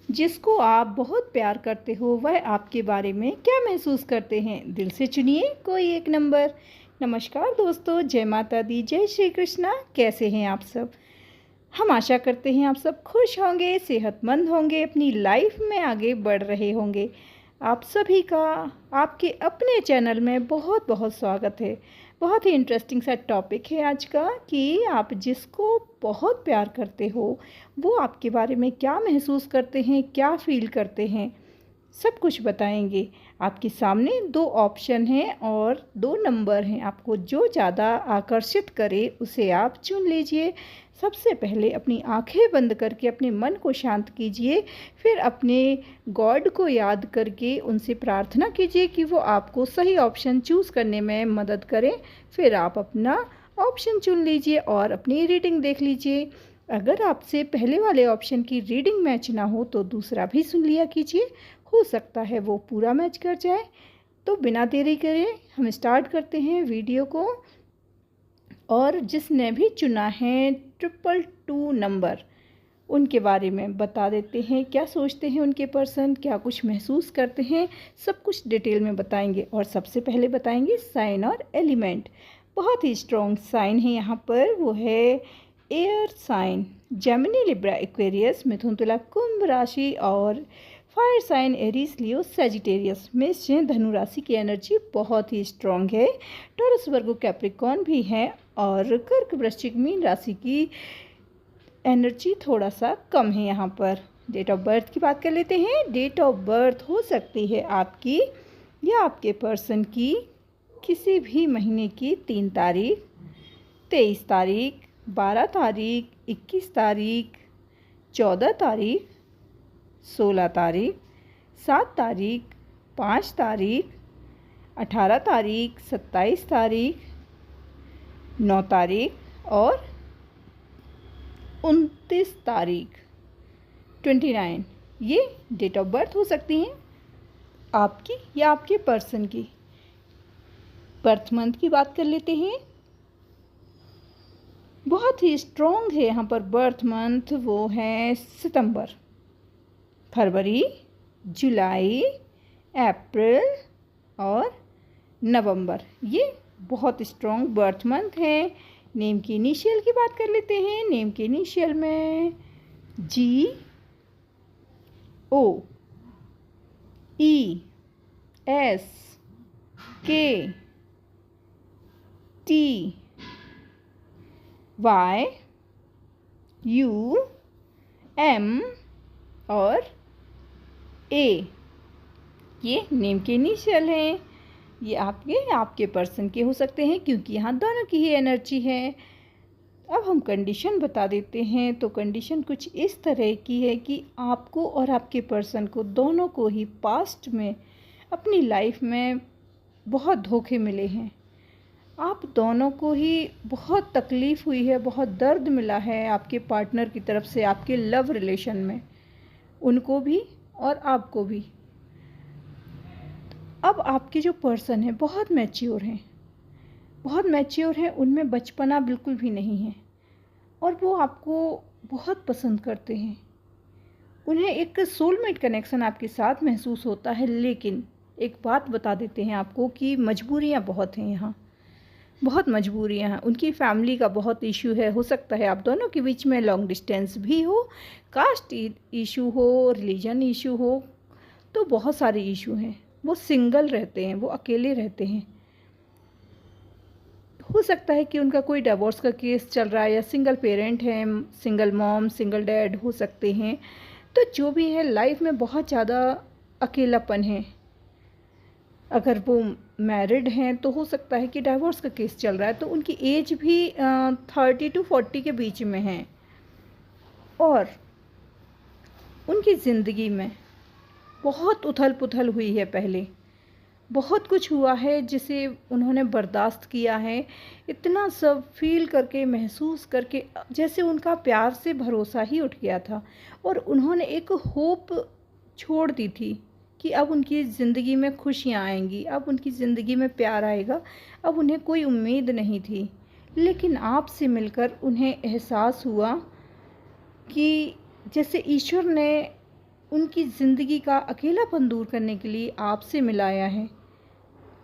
जिसको आप बहुत प्यार करते हो वह आपके बारे में क्या महसूस करते हैं? दिल से चुनिए कोई एक नंबर। नमस्कार दोस्तों, जय माता दी, जय श्री कृष्णा। कैसे हैं आप सब? हम आशा करते हैं आप सब खुश होंगे, सेहतमंद होंगे, अपनी लाइफ में आगे बढ़ रहे होंगे। आप सभी का आपके अपने चैनल में बहुत बहुत स्वागत है। बहुत ही इंटरेस्टिंग सा टॉपिक है आज का कि आप जिसको बहुत प्यार करते हो वो आपके बारे में क्या महसूस करते हैं, क्या फ़ील करते हैं, सब कुछ बताएंगे। आपके सामने दो ऑप्शन हैं और दो नंबर हैं। आपको जो ज़्यादा आकर्षित करे उसे आप चुन लीजिए। सबसे पहले अपनी आंखें बंद करके अपने मन को शांत कीजिए, फिर अपने गॉड को याद करके उनसे प्रार्थना कीजिए कि वो आपको सही ऑप्शन चूज़ करने में मदद करें। फिर आप अपना ऑप्शन चुन लीजिए और अपनी रीडिंग देख लीजिए। अगर आपसे पहले वाले ऑप्शन की रीडिंग मैच ना हो तो दूसरा भी सुन लिया कीजिए, हो सकता है वो पूरा मैच कर जाए। तो बिना देरी करे हम स्टार्ट करते हैं वीडियो को। और जिसने भी चुना है 222 नंबर, उनके बारे में बता देते हैं क्या सोचते हैं उनके पर्सन, क्या कुछ महसूस करते हैं, सब कुछ डिटेल में बताएंगे। और सबसे पहले बताएंगे साइन और एलिमेंट। बहुत ही स्ट्रॉन्ग साइन है यहाँ पर, वो है air sign. Gemini, Libra, Aquarius, मिथुन, तुला, कुंभ राशि और fire sign Aries, Leo, Sagittarius. मेष, धनु राशि की एनर्जी बहुत ही स्ट्रॉन्ग है। टॉरस, वर्गो, कैप्रिकॉर्न भी है और कर्क, वृश्चिक, मीन राशि की एनर्जी थोड़ा सा कम है यहाँ पर। डेट ऑफ बर्थ की बात कर लेते हैं। डेट ऑफ बर्थ हो सकती है आपकी या आपके पर्सन की किसी भी महीने की 3 तारीख, 23 तारीख, 12 तारीख, 21 तारीख, 14 तारीख, 16 तारीख, 7 तारीख, 5 तारीख, 18 तारीख, 27 तारीख, 9 तारीख और 29 तारीख 29। ये डेट ऑफ बर्थ हो सकती हैं आपकी या आपके पर्सन की। बर्थ मंथ की बात कर लेते हैं। बहुत ही स्ट्रॉन्ग है यहाँ पर बर्थ मंथ, वो है सितंबर, फरवरी, जुलाई, अप्रैल और नवंबर। ये बहुत स्ट्रॉन्ग बर्थ मंथ है। नेम की इनिशियल की बात कर लेते हैं। नेम के इनिशियल में G, O, E, S, K, T, Y, U, M और A। ये नेम के इनिशियल हैं। ये आपके पर्सन के हो सकते हैं क्योंकि यहाँ दोनों की ही एनर्जी है। अब हम कंडीशन बता देते हैं। तो कंडीशन कुछ इस तरह की है कि आपको और आपके पर्सन को दोनों को ही पास्ट में अपनी लाइफ में बहुत धोखे मिले हैं। आप दोनों को ही बहुत तकलीफ़ हुई है, बहुत दर्द मिला है आपके पार्टनर की तरफ से आपके लव रिलेशन में, उनको भी और आपको भी। अब आपके जो पर्सन है बहुत मैच्योर हैं, बहुत मैच्योर हैं, उनमें बचपना बिल्कुल भी नहीं है और वो आपको बहुत पसंद करते हैं। उन्हें एक सोलमेट कनेक्शन आपके साथ महसूस होता है। लेकिन एक बात बता देते हैं आपको कि मजबूरियाँ बहुत हैं यहाँ, बहुत मजबूरियाँ हैं। उनकी फैमिली का बहुत इशू है। हो सकता है आप दोनों के बीच में लॉन्ग डिस्टेंस भी हो, कास्ट इशू हो, रिलीजन इशू हो, तो बहुत सारे इशू हैं। वो सिंगल रहते हैं, वो अकेले रहते हैं। हो सकता है कि उनका कोई डिवोर्स का केस चल रहा है या सिंगल पेरेंट हैं, सिंगल मॉम, सिंगल डैड हो सकते हैं। तो जो भी है लाइफ में बहुत ज़्यादा अकेलापन है। अगर वो मैरिड हैं तो हो सकता है कि डिवोर्स का केस चल रहा है, तो उनकी एज भी 30 to 40 के बीच में है। और उनकी ज़िंदगी में बहुत उथल पुथल हुई है। पहले बहुत कुछ हुआ है जिसे उन्होंने बर्दाश्त किया है। इतना सब फील करके, महसूस करके, जैसे उनका प्यार से भरोसा ही उठ गया था और उन्होंने एक होप छोड़ दी थी कि अब उनकी ज़िंदगी में खुशियाँ आएंगी, अब उनकी ज़िंदगी में प्यार आएगा। अब उन्हें कोई उम्मीद नहीं थी, लेकिन आपसे मिलकर उन्हें एहसास हुआ कि जैसे ईश्वर ने उनकी ज़िंदगी का अकेलापन दूर करने के लिए आपसे मिलाया है।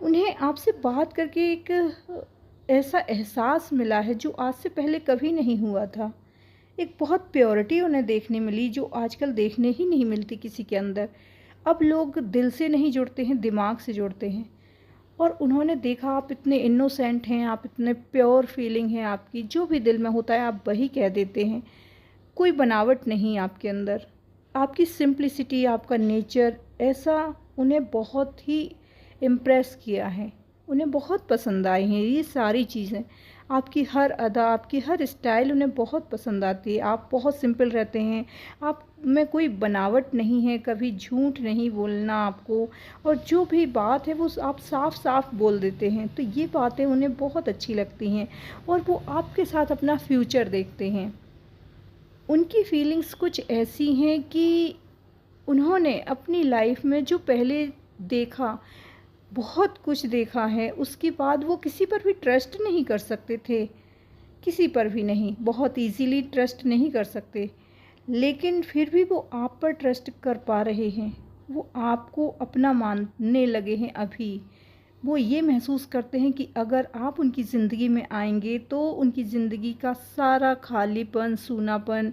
उन्हें आपसे बात करके एक ऐसा एहसास मिला है जो आज से पहले कभी नहीं हुआ था। एक बहुत प्योरिटी उन्हें देखने मिली जो आजकल देखने ही नहीं मिलती किसी के अंदर। अब लोग दिल से नहीं जुड़ते हैं, दिमाग से जुड़ते हैं। और उन्होंने देखा आप इतने इनोसेंट हैं, आप इतने प्योर फीलिंग है आपकी, जो भी दिल में होता है आप वही कह देते हैं। कोई बनावट नहीं आपके अंदर। आपकी सिंप्लिसिटी, आपका नेचर ऐसा उन्हें बहुत ही इम्प्रेस किया है। उन्हें बहुत पसंद आई हैं ये सारी चीज़ें। आपकी हर अदा, आपकी हर स्टाइल उन्हें बहुत पसंद आती है। आप बहुत सिंपल रहते हैं, आप में कोई बनावट नहीं है, कभी झूठ नहीं बोलना आपको, और जो भी बात है वो आप साफ साफ बोल देते हैं। तो ये बातें उन्हें बहुत अच्छी लगती हैं और वो आपके साथ अपना फ्यूचर देखते हैं। उनकी फीलिंग्स कुछ ऐसी हैं कि उन्होंने अपनी लाइफ में जो पहले देखा, बहुत कुछ देखा है, उसके बाद वो किसी पर भी ट्रस्ट नहीं कर सकते थे, किसी पर भी नहीं, बहुत इजीली ट्रस्ट नहीं कर सकते। लेकिन फिर भी वो आप पर ट्रस्ट कर पा रहे हैं, वो आपको अपना मानने लगे हैं अभी। वो ये महसूस करते हैं कि अगर आप उनकी ज़िंदगी में आएंगे तो उनकी ज़िंदगी का सारा खालीपन, सूनापन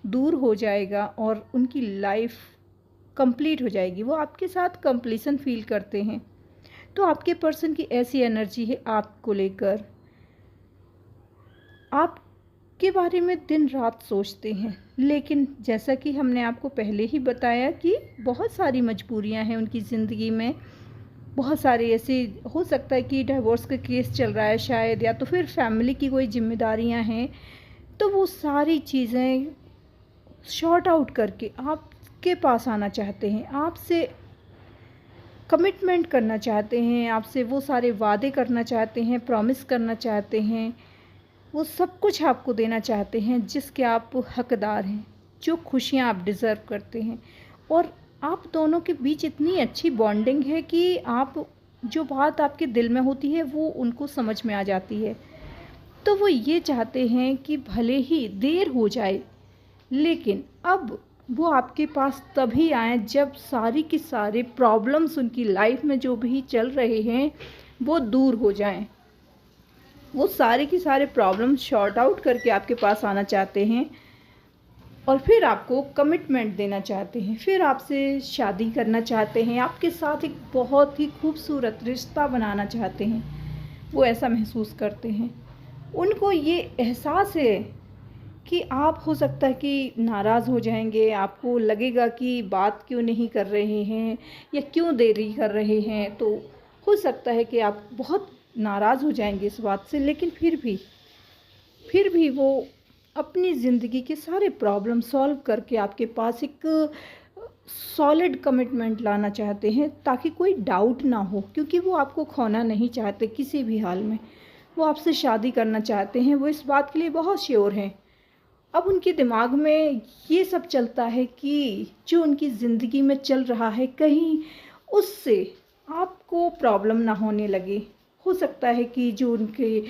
दूर हो जाएगा और उनकी लाइफ कंप्लीट हो जाएगी। वो आपके साथ कंप्लीसन फील करते हैं। तो आपके पर्सन की ऐसी एनर्जी है आपको लेकर, आपके बारे में दिन रात सोचते हैं। लेकिन जैसा कि हमने आपको पहले ही बताया कि बहुत सारी मजबूरियां हैं उनकी ज़िंदगी में। बहुत सारे ऐसे हो सकता है कि डिवोर्स का केस चल रहा है शायद, या तो फिर फैमिली की कोई जिम्मेदारियां हैं। तो वो सारी चीज़ें शॉर्ट आउट करके आपके पास आना चाहते हैं, आपसे कमिटमेंट करना चाहते हैं, आपसे वो सारे वादे करना चाहते हैं, प्रॉमिस करना चाहते हैं। वो सब कुछ आपको देना चाहते हैं जिसके आप हकदार हैं, जो खुशियाँ आप डिज़र्व करते हैं। और आप दोनों के बीच इतनी अच्छी बॉन्डिंग है कि आप जो बात आपके दिल में होती है वो उनको समझ में आ जाती है। तो वो ये चाहते हैं कि भले ही देर हो जाए, लेकिन अब वो आपके पास तभी आए जब सारी की सारे प्रॉब्लम्स उनकी लाइफ में जो भी चल रहे हैं वो दूर हो जाएं। वो सारे के सारे प्रॉब्लम्स शॉर्ट आउट करके आपके पास आना चाहते हैं और फिर आपको कमिटमेंट देना चाहते हैं, फिर आपसे शादी करना चाहते हैं, आपके साथ एक बहुत ही खूबसूरत रिश्ता बनाना चाहते हैं। वो ऐसा महसूस करते हैं। उनको ये एहसास है कि आप हो सकता है कि नाराज़ हो जाएंगे, आपको लगेगा कि बात क्यों नहीं कर रहे हैं या क्यों देरी कर रहे हैं। तो हो सकता है कि आप बहुत नाराज़ हो जाएंगे इस बात से, लेकिन फिर भी वो अपनी ज़िंदगी के सारे प्रॉब्लम सॉल्व करके आपके पास एक सॉलिड कमिटमेंट लाना चाहते हैं, ताकि कोई डाउट ना हो, क्योंकि वो आपको खोना नहीं चाहते किसी भी हाल में। वो आपसे शादी करना चाहते हैं, वो इस बात के लिए बहुत श्योर हैं। अब उनके दिमाग में ये सब चलता है कि जो उनकी ज़िंदगी में चल रहा है कहीं उससे आपको प्रॉब्लम ना होने लगे। हो सकता है कि जो उनके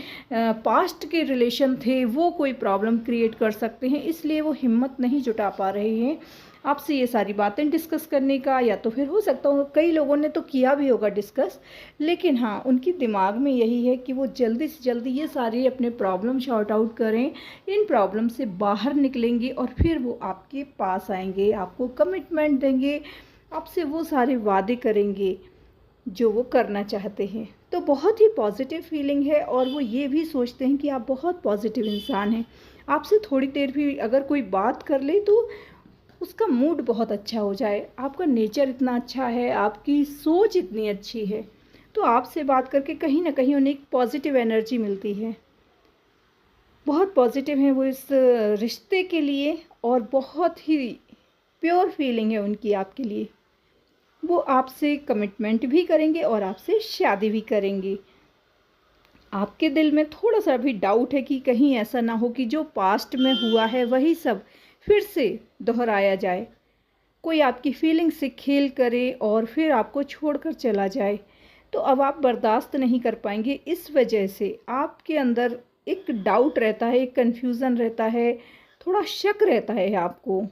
पास्ट के रिलेशन थे वो कोई प्रॉब्लम क्रिएट कर सकते हैं, इसलिए वो हिम्मत नहीं जुटा पा रहे हैं आपसे ये सारी बातें डिस्कस करने का। या तो फिर हो सकता है कई लोगों ने तो किया भी होगा डिस्कस, लेकिन हाँ उनके दिमाग में यही है कि वो जल्दी से जल्दी ये सारे अपने प्रॉब्लम शॉर्ट आउट करें, इन प्रॉब्लम से बाहर निकलेंगे और फिर वो आपके पास आएंगे, आपको कमिटमेंट देंगे, आपसे वो सारे वादे करेंगे जो वो करना चाहते हैं। तो बहुत ही पॉजिटिव फीलिंग है और वो ये भी सोचते हैं कि आप बहुत पॉजिटिव इंसान हैं। आपसे थोड़ी देर भी अगर कोई बात कर ले तो उसका मूड बहुत अच्छा हो जाए। आपका नेचर इतना अच्छा है, आपकी सोच इतनी अच्छी है, तो आपसे बात करके कहीं ना कहीं उन्हें एक पॉजिटिव एनर्जी मिलती है। बहुत पॉजिटिव हैं वो इस रिश्ते के लिए और बहुत ही प्योर फीलिंग है उनकी आपके लिए। वो आपसे कमिटमेंट भी करेंगे और आपसे शादी भी करेंगे। आपके दिल में थोड़ा सा भी डाउट है कि कहीं ऐसा ना हो कि जो पास्ट में हुआ है वही सब फिर से दोहराया जाए, कोई आपकी फीलिंग से खेल करे और फिर आपको छोड़कर चला जाए। तो अब आप बर्दाश्त नहीं कर पाएंगे। इस वजह से आपके अंदर एक डाउट रहता है, एक कन्फ्यूज़न रहता है, थोड़ा शक रहता है आपको।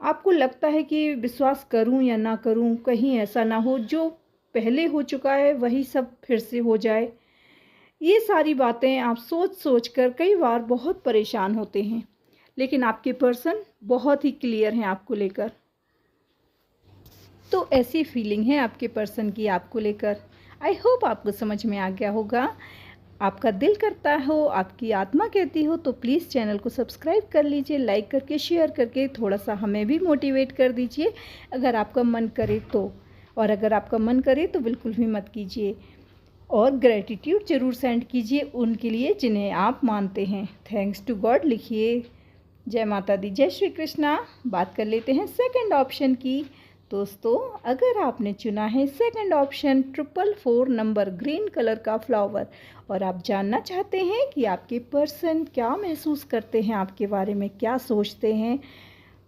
आपको लगता है कि विश्वास करूं या ना करूं, कहीं ऐसा ना हो जो पहले हो चुका है वही सब फिर से हो जाए। ये सारी बातें आप सोच सोच कर कई बार बहुत परेशान होते हैं, लेकिन आपके पर्सन बहुत ही क्लियर हैं आपको लेकर। तो ऐसी फीलिंग है आपके पर्सन की आपको लेकर। आई होप आपको समझ में आ गया होगा। आपका दिल करता हो, आपकी आत्मा कहती हो तो प्लीज़ चैनल को सब्सक्राइब कर लीजिए, लाइक करके शेयर करके थोड़ा सा हमें भी मोटिवेट कर दीजिए अगर आपका मन करे तो। और अगर आपका मन करे तो बिल्कुल भी मत कीजिए। और ग्रेटिट्यूड ज़रूर सेंड कीजिए उनके लिए जिन्हें आप मानते हैं। थैंक्स टू गॉड लिखिए। जय माता दी, जय श्री कृष्णा। बात कर लेते हैं सेकंड ऑप्शन की। दोस्तों, अगर आपने चुना है second option 444 number green colour का फ्लावर और आप जानना चाहते हैं कि आपके पर्सन क्या महसूस करते हैं आपके बारे में, क्या सोचते हैं,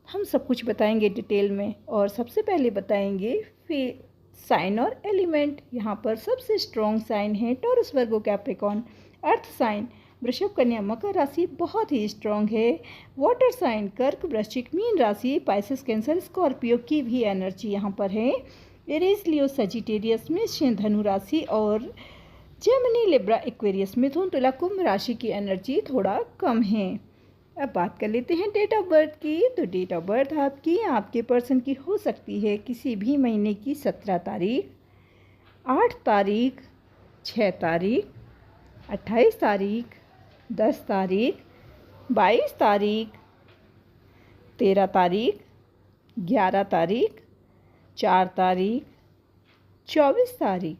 हम सब कुछ बताएंगे डिटेल में। और सबसे पहले बताएंगे फिर साइन और एलिमेंट। यहाँ पर सबसे स्ट्रॉन्ग साइन है टॉरस, वर्गो, कैप्रिकॉर्न। अर्थ साइन वृषभ, कन्या, मकर राशि बहुत ही स्ट्रॉन्ग है। वाटर साइन कर्क, वृश्चिक, मीन राशि, पाइसेस, कैंसर, स्कॉर्पियो की भी एनर्जी यहाँ पर है। एरीज, लियो, सजिटेरियस, मेष, धनु राशि और जेमिनी, लिब्रा, एक्वेरियस, मिथुन, तुला, कुंभ राशि की एनर्जी थोड़ा कम है। अब बात कर लेते हैं डेट ऑफ बर्थ की। तो डेट ऑफ बर्थ आपकी आपके पर्सन की हो सकती है किसी भी महीने की 17 तारीख, 8 तारीख, 6 तारीख, 28 तारीख, 10 तारीख, 22 तारीख, 13 तारीख, 11 तारीख, 4 तारीख, 24 तारीख,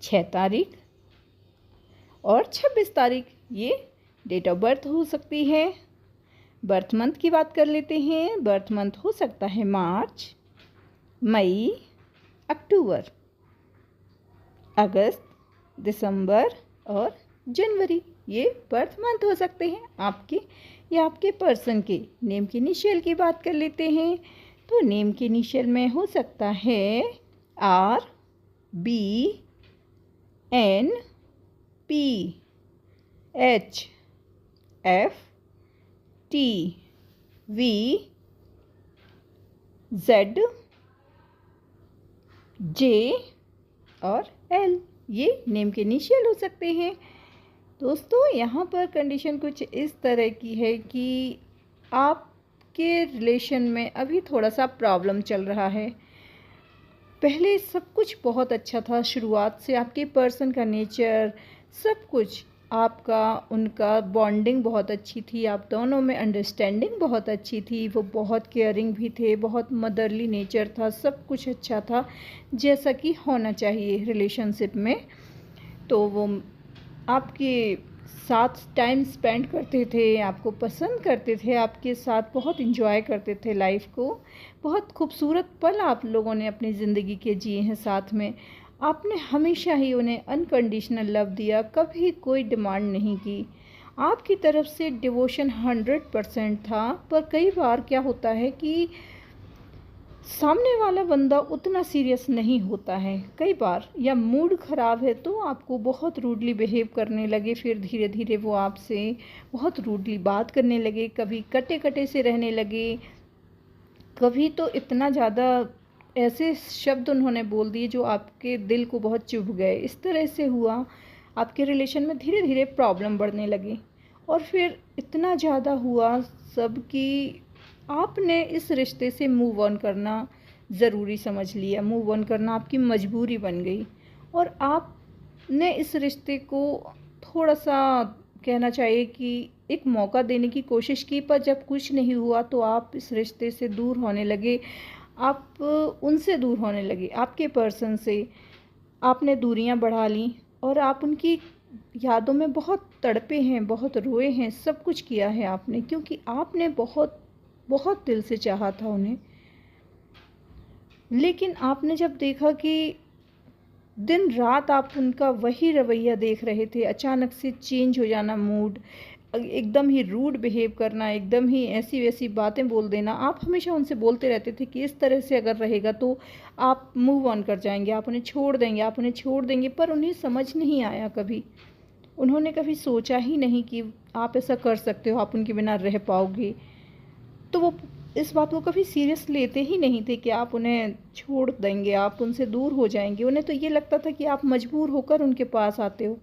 6 तारीख और 26 तारीख ये डेट ऑफ बर्थ हो सकती है। बर्थ मंथ की बात कर लेते हैं। बर्थ मंथ हो सकता है मार्च, मई, अक्टूबर, अगस्त, दिसंबर और जनवरी। ये बर्थ मंथ हो सकते हैं आपके या आपके पर्सन के। नेम के इनिशियल की बात कर लेते हैं। तो नेम के इनिशियल में हो सकता है R, B, N, P, H, F, T, V, Z, J और L। ये नेम के इनिशियल हो सकते हैं। दोस्तों, यहाँ पर कंडीशन कुछ इस तरह की है कि आपके रिलेशन में अभी थोड़ा सा प्रॉब्लम चल रहा है। पहले सब कुछ बहुत अच्छा था, शुरुआत से आपके पर्सन का नेचर सब कुछ, आपका उनका बॉन्डिंग बहुत अच्छी थी, आप दोनों में अंडरस्टैंडिंग बहुत अच्छी थी। वो बहुत केयरिंग भी थे, बहुत मदरली नेचर था, सब कुछ अच्छा था जैसा कि होना चाहिए रिलेशनशिप में। तो वो आपके साथ टाइम स्पेंड करते थे, आपको पसंद करते थे, आपके साथ बहुत इन्जॉय करते थे लाइफ को। बहुत खूबसूरत पल आप लोगों ने अपनी ज़िंदगी के जिए हैं साथ में। आपने हमेशा ही उन्हें अनकंडीशनल लव दिया, कभी कोई डिमांड नहीं की। आपकी तरफ से डिवोशन 100% था। पर कई बार क्या होता है कि सामने वाला बंदा उतना सीरियस नहीं होता है कई बार, या मूड ख़राब है तो आपको बहुत रूडली बिहेव करने लगे। फिर धीरे धीरे वो आपसे बहुत रूडली बात करने लगे, कभी कटे कटे से रहने लगे, कभी तो इतना ज़्यादा ऐसे शब्द उन्होंने बोल दिए जो आपके दिल को बहुत चुभ गए। इस तरह से हुआ, आपके रिलेशन में धीरे धीरे प्रॉब्लम बढ़ने लगी। और फिर इतना ज़्यादा हुआ सब कि आपने इस रिश्ते से मूव ऑन करना ज़रूरी समझ लिया। मूव ऑन करना आपकी मजबूरी बन गई और आपने इस रिश्ते को थोड़ा सा कहना चाहिए कि एक मौका देने की कोशिश की। पर जब कुछ नहीं हुआ तो आप इस रिश्ते से दूर होने लगे, आप उनसे दूर होने लगे, आपके पर्सन से आपने दूरियां बढ़ा ली और आप उनकी यादों में बहुत तड़पे हैं, बहुत रोए हैं। सब कुछ किया है आपने, क्योंकि आपने बहुत बहुत दिल से चाहा था उन्हें। लेकिन आपने जब देखा कि दिन रात आप उनका वही रवैया देख रहे थे, अचानक से चेंज हो जाना मूड, एकदम ही रूड बिहेव करना, एकदम ही ऐसी वैसी बातें बोल देना। आप हमेशा उनसे बोलते रहते थे कि इस तरह से अगर रहेगा तो आप मूव ऑन कर जाएंगे, आप उन्हें छोड़ देंगे, आप उन्हें छोड़ देंगे। पर उन्हें समझ नहीं आया कभी, उन्होंने कभी सोचा ही नहीं कि आप ऐसा कर सकते हो, आप उनके बिना रह पाओगे। तो वो इस बात को कभी सीरियस लेते ही नहीं थे कि आप उन्हें छोड़ देंगे, आप उनसे दूर हो जाएंगे। उन्हें तो ये लगता था कि आप मजबूर होकर उनके पास आते हो,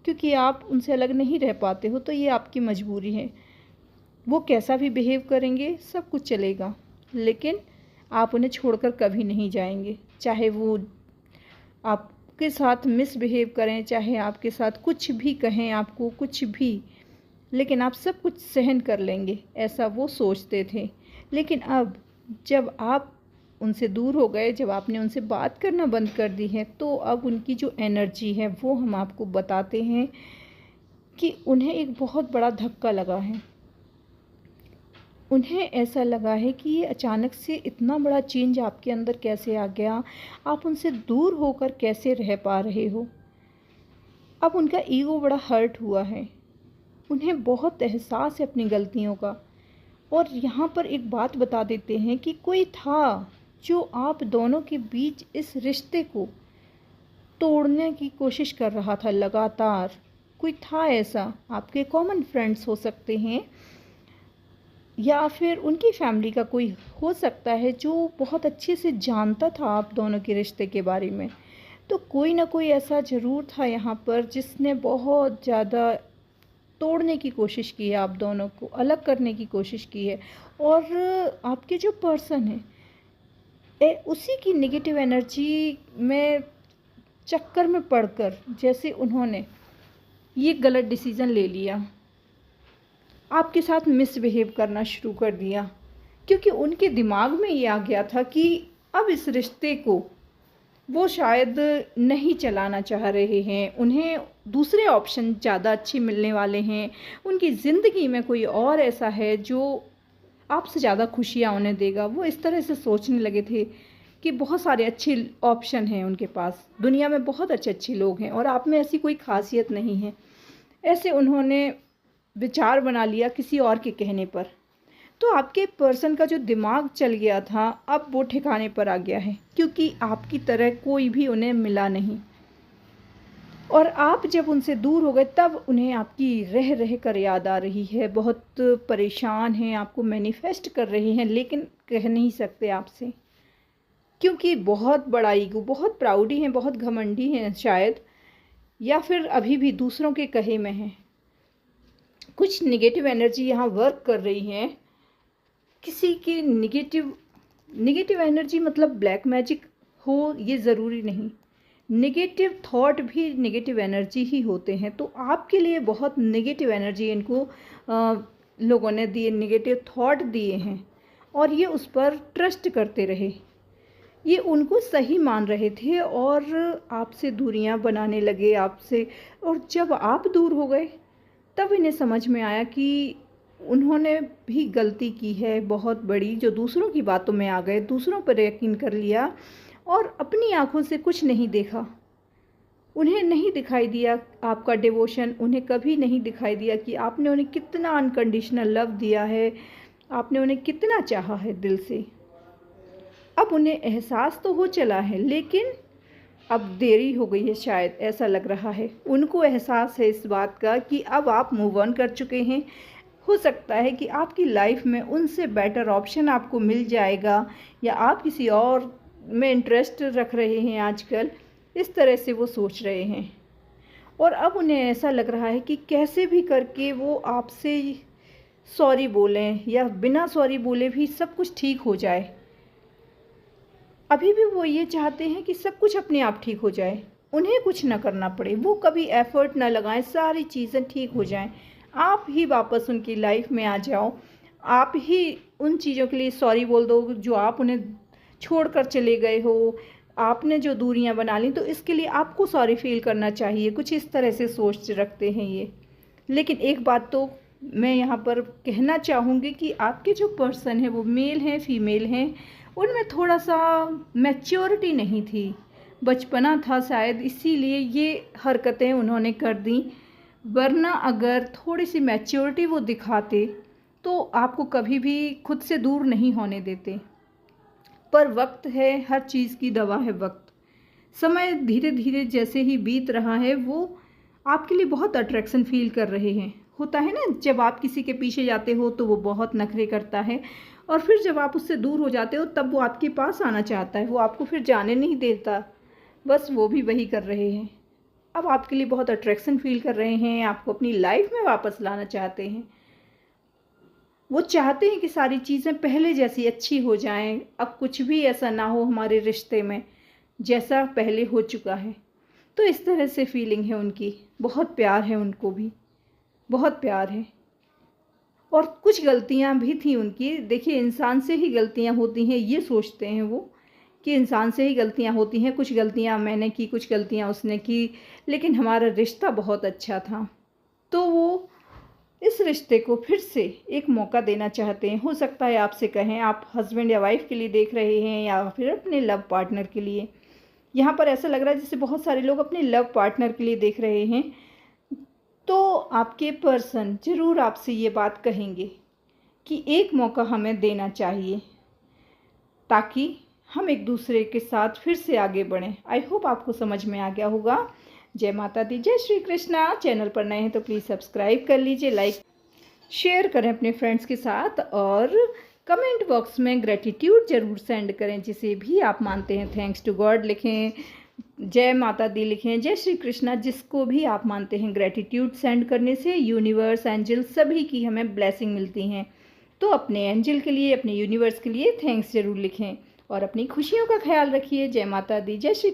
क्योंकि आप उनसे अलग नहीं रह पाते हो, तो ये आपकी मजबूरी है। वो कैसा भी बिहेव करेंगे सब कुछ चलेगा, लेकिन आप उन्हें छोड़कर कभी नहीं जाएंगे। चाहे वो आपके साथ मिसबिहेव करें, चाहे आपके साथ कुछ भी कहें, आपको कुछ भी, लेकिन आप सब कुछ सहन कर लेंगे, ऐसा वो सोचते थे। लेकिन अब जब आप उनसे दूर हो गए, जब आपने उनसे बात करना बंद कर दी है, तो अब उनकी जो एनर्जी है वो हम आपको बताते हैं कि उन्हें एक बहुत बड़ा धक्का लगा है। उन्हें ऐसा लगा है कि ये अचानक से इतना बड़ा चेंज आपके अंदर कैसे आ गया, आप उनसे दूर होकर कैसे रह पा रहे हो। अब उनका ईगो बड़ा हर्ट हुआ है, उन्हें बहुत एहसास है अपनी गलतियों का। और यहाँ पर एक बात बता देते हैं कि कोई था जो आप दोनों के बीच इस रिश्ते को तोड़ने की कोशिश कर रहा था लगातार। कोई था ऐसा, आपके कॉमन फ्रेंड्स हो सकते हैं, या फिर उनकी फैमिली का कोई हो सकता है जो बहुत अच्छे से जानता था आप दोनों के रिश्ते के बारे में। तो कोई ना कोई ऐसा ज़रूर था यहाँ पर जिसने बहुत ज़्यादा तोड़ने की कोशिश की है, आप दोनों को अलग करने की कोशिश की है। और आपके जो पर्सन है उसी की नेगेटिव एनर्जी में चक्कर में पड़कर जैसे उन्होंने ये गलत डिसीज़न ले लिया, आपके साथ मिसबिहेव करना शुरू कर दिया, क्योंकि उनके दिमाग में ये आ गया था कि अब इस रिश्ते को वो शायद नहीं चलाना चाह रहे हैं, उन्हें दूसरे ऑप्शन ज़्यादा अच्छे मिलने वाले हैं, उनकी ज़िंदगी में कोई और ऐसा है जो आपसे ज़्यादा खुशियाँ उन्हें देगा। वो इस तरह से सोचने लगे थे कि बहुत सारे अच्छे ऑप्शन हैं उनके पास, दुनिया में बहुत अच्छे अच्छे लोग हैं और आप में ऐसी कोई खासियत नहीं है। ऐसे उन्होंने विचार बना लिया किसी और के कहने पर। तो आपके पर्सन का जो दिमाग चल गया था अब वो ठिकाने पर आ गया है, क्योंकि आपकी तरह कोई भी उन्हें मिला नहीं। और आप जब उनसे दूर हो गए तब उन्हें आपकी रह रह कर याद आ रही है, बहुत परेशान हैं, आपको मैनिफेस्ट कर रही हैं, लेकिन कह नहीं सकते आपसे, क्योंकि बहुत बड़ा ईगो, बहुत प्राउडी हैं, बहुत घमंडी हैं शायद, या फिर अभी भी दूसरों के कहे में हैं। कुछ नेगेटिव एनर्जी यहाँ वर्क कर रही है। किसी की नेगेटिव एनर्जी मतलब ब्लैक मैजिक हो ये ज़रूरी नहीं, नेगेटिव थॉट भी नेगेटिव एनर्जी ही होते हैं। तो आपके लिए बहुत नेगेटिव एनर्जी इनको लोगों ने दिए, नेगेटिव थॉट दिए हैं, और ये उस पर ट्रस्ट करते रहे, ये उनको सही मान रहे थे और आपसे दूरियां बनाने लगे आपसे। और जब आप दूर हो गए तब इन्हें समझ में आया कि उन्होंने भी गलती की है बहुत बड़ी, जो दूसरों की बातों में आ गए, दूसरों पर यकीन कर लिया और अपनी आंखों से कुछ नहीं देखा। उन्हें नहीं दिखाई दिया आपका डिवोशन, उन्हें कभी नहीं दिखाई दिया कि आपने उन्हें कितना अनकंडीशनल लव दिया है, आपने उन्हें कितना चाहा है दिल से। अब उन्हें एहसास तो हो चला है, लेकिन अब देरी हो गई है शायद, ऐसा लग रहा है। उनको एहसास है इस बात का कि अब आप मूव ऑन कर चुके हैं। हो सकता है कि आपकी लाइफ में उनसे बेटर ऑप्शन आपको मिल जाएगा, या आप किसी और में इंटरेस्ट रख रहे हैं आजकल, इस तरह से वो सोच रहे हैं। और अब उन्हें ऐसा लग रहा है कि कैसे भी करके वो आपसे सॉरी बोलें, या बिना सॉरी बोले भी सब कुछ ठीक हो जाए। अभी भी वो ये चाहते हैं कि सब कुछ अपने आप ठीक हो जाए, उन्हें कुछ ना करना पड़े, वो कभी एफर्ट ना लगाएं, सारी चीज़ें ठीक हो जाएं, आप ही वापस उनकी लाइफ में आ जाओ, आप ही उन चीज़ों के लिए सॉरी बोल दो जो आप उन्हें छोड़कर चले गए हो, आपने जो दूरियां बना ली, तो इसके लिए आपको सॉरी फील करना चाहिए। कुछ इस तरह से सोच रखते हैं ये। लेकिन एक बात तो मैं यहाँ पर कहना चाहूँगी कि आपके जो पर्सन है वो मेल हैं फीमेल हैं, उनमें थोड़ा सा मैच्योरिटी नहीं थी, बचपना था शायद, इसीलिए ये हरकतें उन्होंने कर दी। वरना अगर थोड़ी सी मैच्योरिटी वो दिखाते तो आपको कभी भी खुद से दूर नहीं होने देते। पर वक्त है, हर चीज़ की दवा है वक्त। समय धीरे धीरे जैसे ही बीत रहा है वो आपके लिए बहुत अट्रैक्शन फील कर रहे हैं, होता है ना, जब आप किसी के पीछे जाते हो तो वो बहुत नखरे करता है, और फिर जब आप उससे दूर हो जाते हो तब वो आपके पास आना चाहता है, वो आपको फिर जाने नहीं देता। बस वो भी वही कर रहे हैं। अब आपके लिए बहुत अट्रैक्शन फील कर रहे हैं, आपको अपनी लाइफ में वापस लाना चाहते हैं। वो चाहते हैं कि सारी चीज़ें पहले जैसी अच्छी हो जाएं, अब कुछ भी ऐसा ना हो हमारे रिश्ते में जैसा पहले हो चुका है। तो इस तरह से फीलिंग है उनकी, बहुत प्यार है उनको भी, बहुत प्यार है। और कुछ गलतियां भी थी उनकी। देखिए, इंसान से ही गलतियां होती हैं, ये सोचते हैं वो कि इंसान से ही गलतियां होती हैं। कुछ गलतियां मैंने की, कुछ गलतियां उसने की, लेकिन हमारा रिश्ता बहुत अच्छा था। तो वो इस रिश्ते को फिर से एक मौका देना चाहते हैं। हो सकता है आपसे कहें, आप हस्बैंड या वाइफ के लिए देख रहे हैं या फिर अपने लव पार्टनर के लिए। यहाँ पर ऐसा लग रहा है जैसे बहुत सारे लोग अपने लव पार्टनर के लिए देख रहे हैं। तो आपके पर्सन ज़रूर आपसे ये बात कहेंगे कि एक मौका हमें देना चाहिए ताकि हम एक दूसरे के साथ फिर से आगे बढ़ें। आई होप आपको समझ में आ गया होगा। जय माता दी, जय श्री कृष्णा। चैनल पर नए हैं तो प्लीज़ सब्सक्राइब कर लीजिए, लाइक शेयर करें अपने फ्रेंड्स के साथ, और कमेंट बॉक्स में ग्रेटिट्यूड ज़रूर सेंड करें, जिसे भी आप मानते हैं। थैंक्स टू गॉड लिखें, जय माता दी लिखें, जय श्री कृष्णा, जिसको भी आप मानते हैं। ग्रेटिट्यूड सेंड करने से यूनिवर्स, एंजल सभी की हमें ब्लेसिंग मिलती हैं। तो अपने एंजल के लिए, अपने यूनिवर्स के लिए थैंक्स ज़रूर लिखें और अपनी खुशियों का ख्याल रखिए। जय माता दी, जय श्री